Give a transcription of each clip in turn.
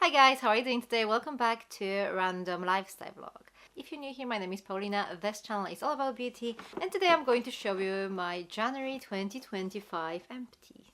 Hi guys, how are you doing today? Welcome back to Random Lifestyle Vlog. If you're new here, my name is Paulina. This channel is all about beauty, and today I'm going to show you my January 2025 empties.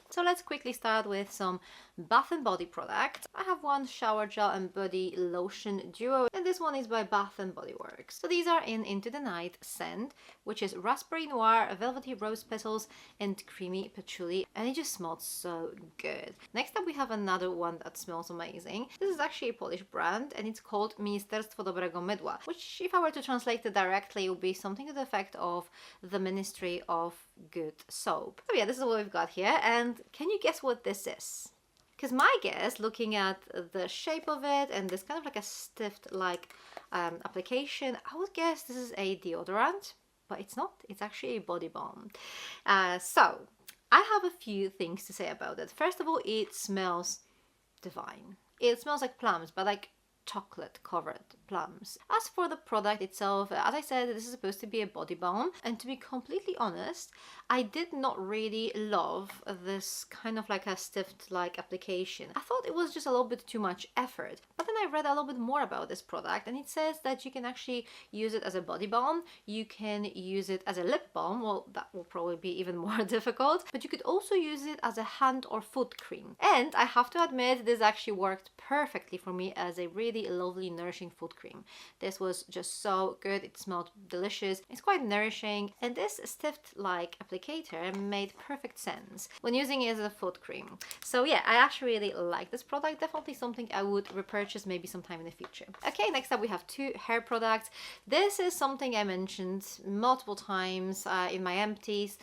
So let's quickly start with some Bath & Body products. I have one shower gel and body lotion duo, and this one is by Bath & Body Works. So these are in Into the Night scent, which is raspberry noir, velvety rose petals, and creamy patchouli, and it just smells so good. Next up we have another one that smells amazing. This is actually a Polish brand, and it's called Ministerstwo Dobrego Mydła, which if I were to translate it directly would be something to the effect of the Ministry of Good Soap. So yeah, this is what we've got here, and can you guess what this is? Because my guess, looking at the shape of it and this kind of like a stiff like application, I would guess this is a deodorant, but it's not. It's actually a body balm. So I have a few things to say about it. First of all, it smells divine. It smells like plums, but like chocolate covered plums. As for the product itself, as I said, this is supposed to be a body balm, and to be completely honest, I did not really love this kind of like a stiff like application. I thought it was just a little bit too much effort, but then I read a little bit more about this product, and it says that you can actually use it as a body balm, you can use it as a lip balm, well that will probably be even more difficult, but you could also use it as a hand or foot cream. And I have to admit, this actually worked perfectly for me as a really lovely nourishing foot cream. This was just so good. It smelled delicious. It's quite nourishing, and this stiff like applicator made perfect sense when using it as a foot cream. So yeah, I actually really like this product. Definitely something I would repurchase maybe sometime in the future. Okay, next up we have two hair products. This is something I mentioned multiple times in my empties.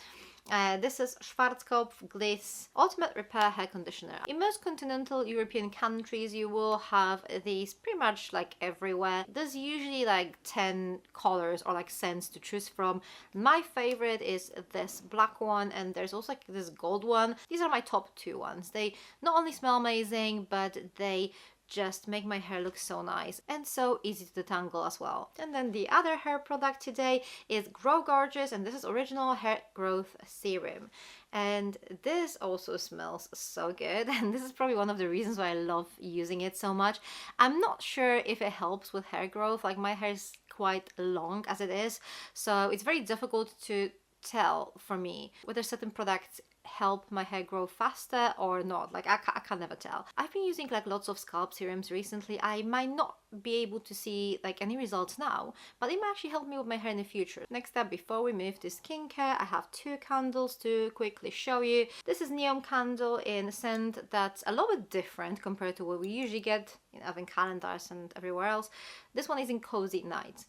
This is Schwarzkopf Gliss Ultimate Repair Hair Conditioner. In most continental European countries, you will have these pretty much like everywhere. There's usually like 10 colors or like scents to choose from. My favorite is this black one, and there's also like this gold one. These are my top two ones. They not only smell amazing, but they just make my hair look so nice and so easy to detangle as well. And then the other hair product today is Grow Gorgeous, and this is original hair growth serum, and this also smells so good, and this is probably one of the reasons why I love using it so much. I'm not sure if it helps with hair growth, like my hair is quite long as it is, so it's very difficult to tell for me whether certain products help my hair grow faster or not. Like I can never tell. I've been using like lots of scalp serums recently. I might not be able to see like any results now, but it might actually help me with my hair in the future. Next up, before we move to skincare, I have two candles to quickly show you. This is neon candle in scent that's a little bit different compared to what we usually get in advent calendars and everywhere else. This one is in Cozy Night,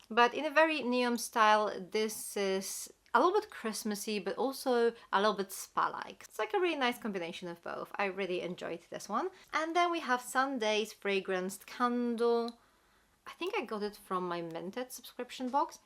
but in a very neon style. This is a little bit Christmassy, but also a little bit spa-like. It's like a really nice combination of both. I really enjoyed this one. And then we have Sunday's fragranced candle. I think I got it from my Minted subscription box.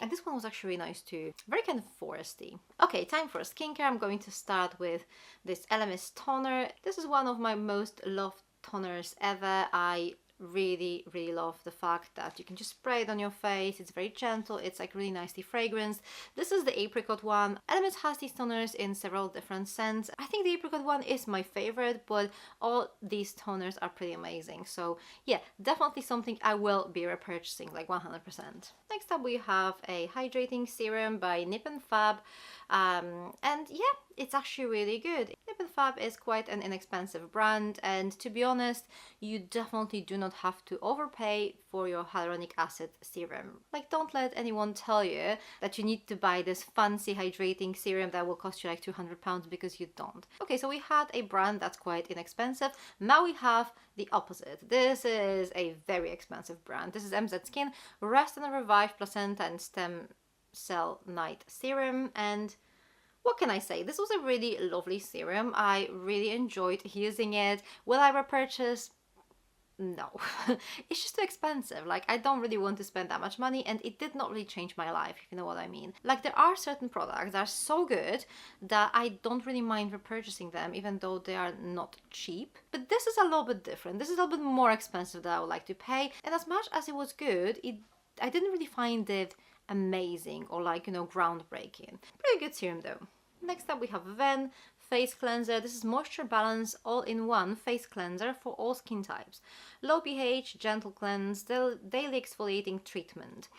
And this one was actually really nice too. Very kind of foresty. Okay, time for skincare. I'm going to start with this Elemis toner. This is one of my most loved toners ever. I really love the fact that you can just spray it on your face. It's very gentle, it's like really nicely fragranced. This is the apricot one. Elemis has these toners in several different scents. I think the apricot one is my favorite, but all these toners are pretty amazing. So yeah, definitely something I will be repurchasing, like 100%. Next up we have a hydrating serum by Nip and Fab, and yeah, it's actually really good. Nip and Fab is quite an inexpensive brand, and to be honest, you definitely do not have to overpay for your hyaluronic acid serum. Like, don't let anyone tell you that you need to buy this fancy hydrating serum that will cost you like £200, because you don't. Okay, so we had a brand that's quite inexpensive. Now we have the opposite. This is a very expensive brand. This is MZ Skin Rest and Revive Placenta and Stem Cell Night Serum, and what can I say? This was a really lovely serum. I really enjoyed using it. Will I repurchase? No. It's just too expensive. Like, I don't really want to spend that much money, and it did not really change my life, if you know what I mean. Like, there are certain products that are so good that I don't really mind repurchasing them, even though they are not cheap. But this is a little bit different. This is a little bit more expensive than I would like to pay, and as much as it was good, I didn't really find it amazing or like, you know, groundbreaking. Pretty good serum though. Next up we have Ven face cleanser. This is Moisture Balance all-in-one face cleanser for all skin types. Low pH, gentle cleanse, daily exfoliating treatment.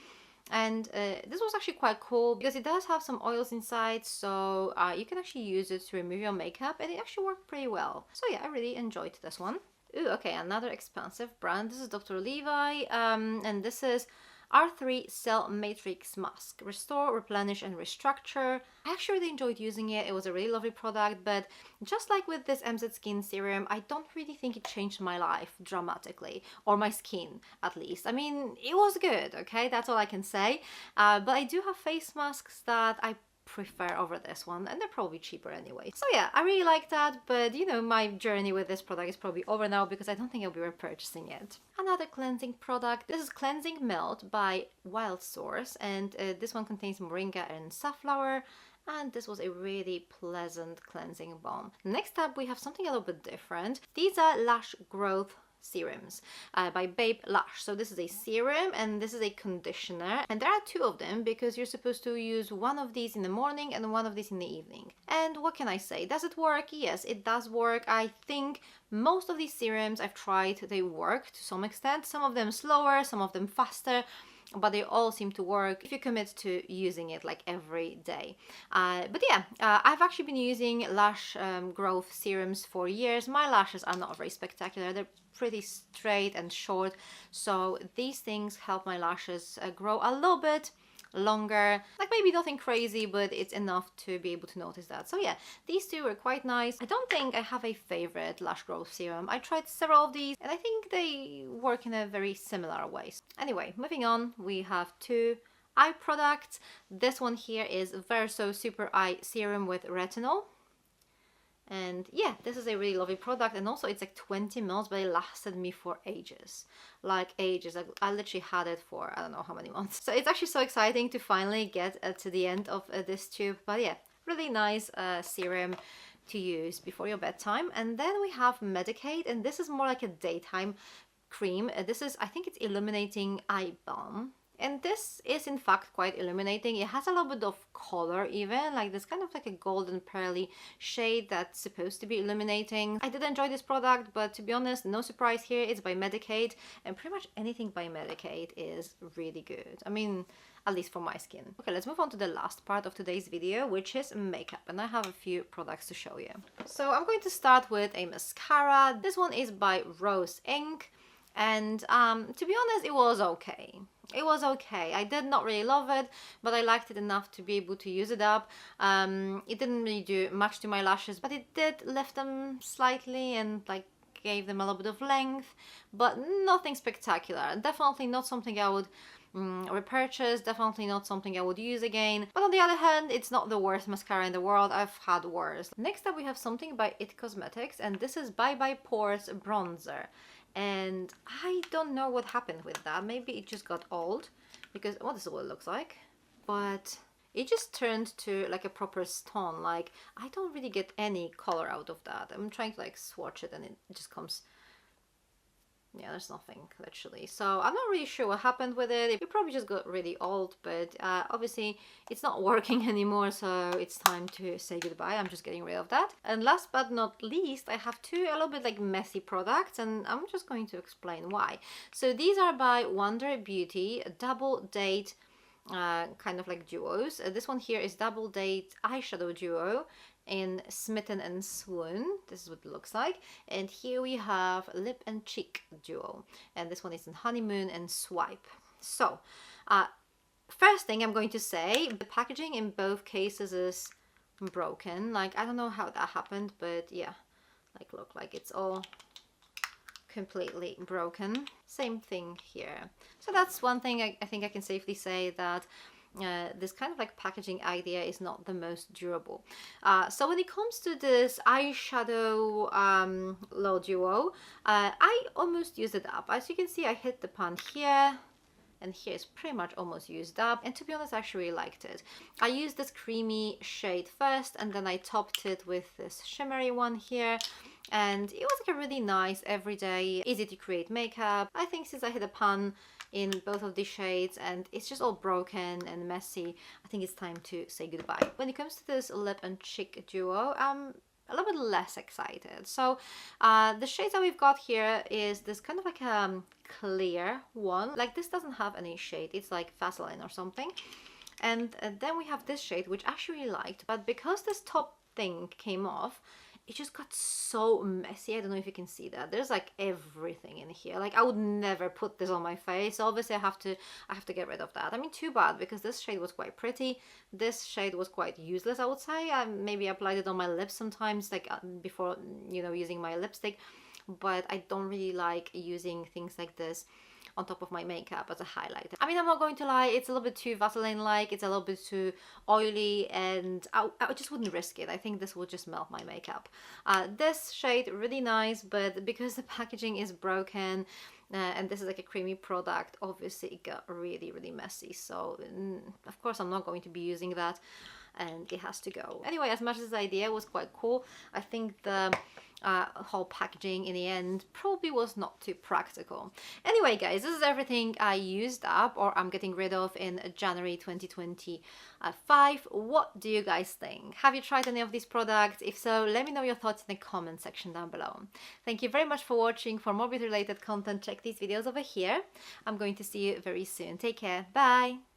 And this was actually quite cool because it does have some oils inside, so you can actually use it to remove your makeup, and it actually worked pretty well. So yeah, I really enjoyed this one. Ooh, okay, another expensive brand. This is Dr. Levi, and this is R3 Cell Matrix Mask. Restore, replenish, and restructure. I actually really enjoyed using it. It was a really lovely product, but just like with this MZ Skin Serum, I don't really think it changed my life dramatically, or my skin at least. I mean, it was good, okay? That's all I can say. But I do have face masks that I prefer over this one, and they're probably cheaper anyway. So yeah, I really like that, but you know, my journey with this product is probably over now because I don't think I'll be repurchasing it. Another cleansing product. This is Cleansing Melt by Wild Source, and this one contains moringa and safflower, and this was a really pleasant cleansing balm. Next up, we have something a little bit different. These are Lash Growth serums by Babe Lash. So this is a serum and this is a conditioner, and there are two of them because you're supposed to use one of these in the morning and one of these in the evening. And what can I say? Does it work? Yes, it does work. I think most of these serums I've tried, they work to some extent. Some of them slower, some of them faster, but they all seem to work if you commit to using it like every day. But yeah, I've actually been using Lash Growth serums for years. My lashes are not very spectacular. They're pretty straight and short, so these things help my lashes grow a little bit longer. Like maybe nothing crazy, but it's enough to be able to notice that. So yeah, these two were quite nice. I don't think I have a favorite Lash Growth serum. I tried several of these and I think they work in a very similar way. Anyway, moving on, we have two eye products. This one here is Verso Super Eye Serum with retinol. And yeah, this is a really lovely product, and also it's like 20 mils, but it lasted me for ages, like ages. I literally had it for I don't know how many months. So it's actually so exciting to finally get to the end of this tube. But yeah, really nice serum to use before your bedtime. And then we have Medicate, and this is more like a daytime cream. This is, I think it's Illuminating Eye Balm. And this is in fact quite illuminating. It has a little bit of color even, like this kind of like a golden pearly shade that's supposed to be illuminating. I did enjoy this product, but to be honest, no surprise here, it's by Medicate, and pretty much anything by Medicate is really good. I mean, at least for my skin. Okay, let's move on to the last part of today's video, which is makeup, and I have a few products to show you. So I'm going to start with a mascara. This one is by Rose Inc. And to be honest, it was okay. It was okay. I did not really love it, but I liked it enough to be able to use it up. It didn't really do much to my lashes, but it did lift them slightly and like gave them a little bit of length, but nothing spectacular. Definitely not something I would repurchase, definitely not something I would use again. But on the other hand, it's not the worst mascara in the world. I've had worse. Next up, we have something by IT Cosmetics, and this is Bye Bye Pores Bronzer. And I don't know what happened with that. Maybe it just got old, because well, this is what it looks like, but it just turned to like a proper stone. Like I don't really get any color out of that. I'm trying to like swatch it and it just comes, yeah, there's nothing literally. So I'm not really sure what happened with it. It probably just got really old, but obviously it's not working anymore, so it's time to say goodbye. I'm just getting rid of that. And last but not least, I have two a little bit like messy products, and I'm just going to explain why. So these are by Wonder Beauty, Double Date kind of like duos. This one here is Double Date Eyeshadow Duo in Smitten and Swoon. This is what it looks like. And here we have Lip and Cheek Duo, and this one is in Honeymoon and Swipe. So first thing I'm going to say, the packaging in both cases is broken. Like I don't know how that happened, but yeah, like look, like it's all completely broken. Same thing here. So that's one thing I think I can safely say, that this kind of like packaging idea is not the most durable. So when it comes to this eyeshadow low duo, I almost used it up. As you can see, I hit the pan here, and here is pretty much almost used up. And to be honest, I actually really liked it. I used this creamy shade first, and then I topped it with this shimmery one here. And it was like a really nice, everyday, easy to create makeup. I think since I hit a pan in both of these shades and it's just all broken and messy, I think it's time to say goodbye. When it comes to this Lip and Cheek Duo, a little bit less excited. So the shades that we've got here is this kind of like a clear one. Like this doesn't have any shade, it's like Vaseline or something. And then we have this shade, which I actually really liked, but because this top thing came off, it just got so messy. I don't know if you can see that. There's like everything in here. Like I would never put this on my face. Obviously I have to get rid of that. I mean, too bad, because this shade was quite pretty. This shade was quite useless, I would say. I maybe applied it on my lips sometimes, like before, you know, using my lipstick, but I don't really like using things like this on top of my makeup as a highlighter. I mean, I'm not going to lie, it's a little bit too Vaseline-like, it's a little bit too oily, and I just wouldn't risk it. I think this will just melt my makeup. This shade, really nice, but because the packaging is broken, and this is like a creamy product, obviously it got really, really messy. So, of course, I'm not going to be using that, and it has to go. Anyway, as much as the idea was quite cool, I think the whole packaging in the end probably was not too practical. Anyway guys, this is everything I used up or I'm getting rid of in January 2025. What do you guys think? Have you tried any of these products? If so, let me know your thoughts in the comment section down below. Thank you very much for watching. For more beauty related content, check these videos over here. I'm going to see you very soon. Take care. Bye.